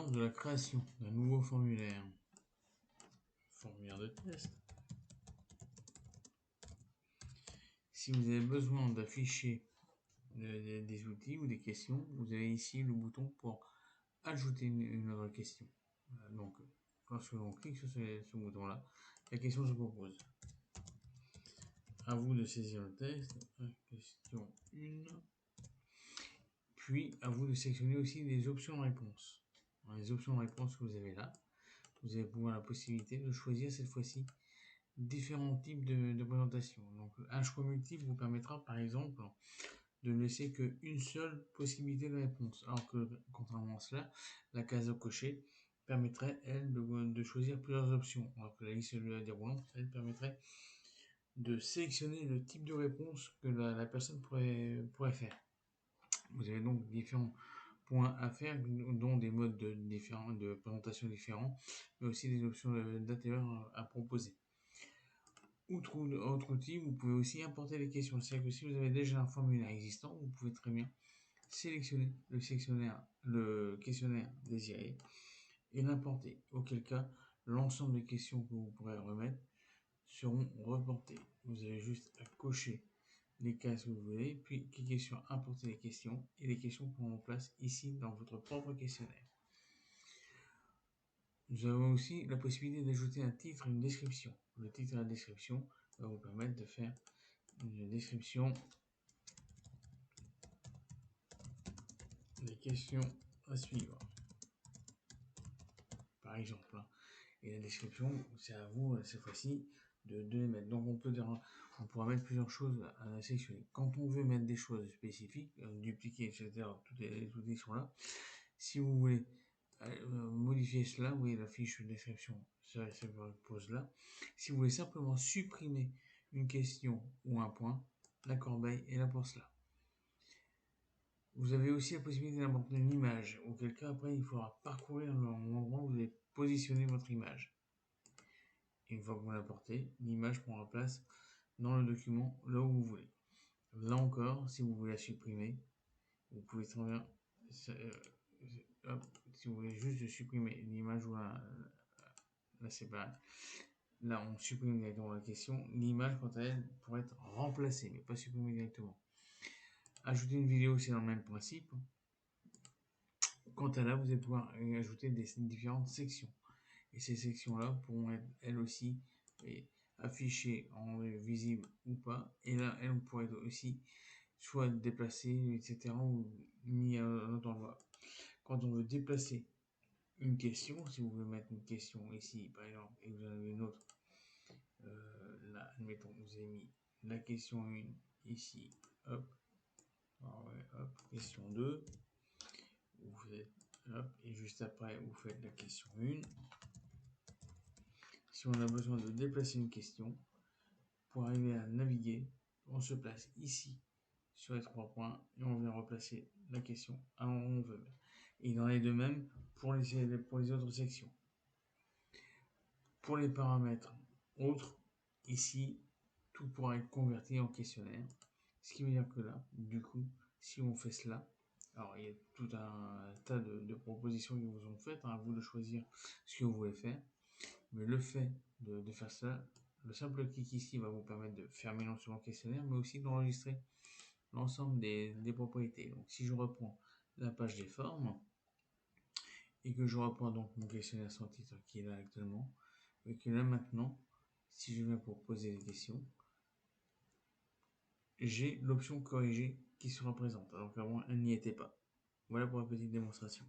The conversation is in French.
lors de la création d'un nouveau formulaire de test, si vous avez besoin d'afficher des outils ou des questions, vous avez ici le bouton pour ajouter une autre question. Donc, lorsque l'on clique sur ce bouton-là, la question se propose. À vous de saisir le texte. Question 1. Puis, à vous de sélectionner aussi les options de réponse. Dans les options de réponse que vous avez là, vous allez pouvoir la possibilité de choisir cette fois-ci différents types de présentation. Donc, un choix multiple vous permettra, par exemple, de ne laisser qu'une seule possibilité de réponse. Alors que, contrairement à cela, la case à cocher permettrait, elle, de choisir plusieurs options. Alors que la liste déroulante, elle permettrait de sélectionner le type de réponse que la personne pourrait faire. Vous avez donc différents points à faire, dont des modes de présentation différents, mais aussi des options d'intérieur à proposer. Outre autre outil, vous pouvez aussi importer les questions. C'est-à-dire que si vous avez déjà un formulaire existant, vous pouvez très bien sélectionner le questionnaire désiré et l'importer. Auquel cas, l'ensemble des questions que vous pourrez remettre seront reportées. Vous avez juste à cocher les cases que vous voulez, puis cliquer sur importer les questions et les questions prendront place ici dans votre propre questionnaire. Nous avons aussi la possibilité d'ajouter un titre et une description. Le titre et la description va vous permettre de faire une description des questions à suivre, par exemple. Et la description, c'est à vous, cette fois-ci, de les mettre. Donc, on pourra mettre plusieurs choses à sélectionner. Quand on veut mettre des choses spécifiques, dupliquer, etc., toutes les outils sont là. Si vous voulez modifier cela, vous voyez la fiche de description, ça pose là. Si vous voulez simplement supprimer une question ou un point, la corbeille est là pour cela. Vous avez aussi la possibilité d'importer une image, auquel cas après il faudra parcourir l'endroit où vous allez positionner votre image. Et une fois que vous l'importez, l'image prendra place dans le document là où vous voulez. Là encore, si vous voulez la supprimer, vous pouvez très bien, si vous voulez juste supprimer l'image ou la séparer, là on supprime directement la question. L'image, quant à elle, pourrait être remplacée, mais pas supprimée directement. Ajouter une vidéo, c'est dans le même principe. Quant à là, vous allez pouvoir ajouter des différentes sections. Et ces sections-là pourront être, elles aussi, affichées en visible ou pas. Et là, elles pourraient être aussi soit déplacées, etc., ou mis à un autre endroit. Quand on veut déplacer une question, si vous voulez mettre une question ici, par exemple, et vous en avez une autre, là, admettons, vous avez mis la question 1 ici, hop, question 2, vous faites, hop, et juste après, vous faites la question 1. Si on a besoin de déplacer une question, pour arriver à naviguer, on se place ici sur les 3 points et on vient replacer la question à où on veut. Et il en est de même pour les autres sections. Pour les paramètres autres, ici, tout pourra être converti en questionnaire. Ce qui veut dire que là, du coup, si on fait cela, alors il y a tout un tas de propositions qui vous sont faites, à vous de choisir ce que vous voulez faire. Mais le fait de faire ça, le simple clic ici va vous permettre de fermer l'ensemble questionnaire, mais aussi d'enregistrer l'ensemble des propriétés. Donc si je reprends la page des formes, et que je reprends donc mon questionnaire sans titre qui est là actuellement, et que là maintenant, si je viens pour poser des questions, j'ai l'option corriger qui sera présente, alors qu'avant elle n'y était pas. Voilà pour la petite démonstration.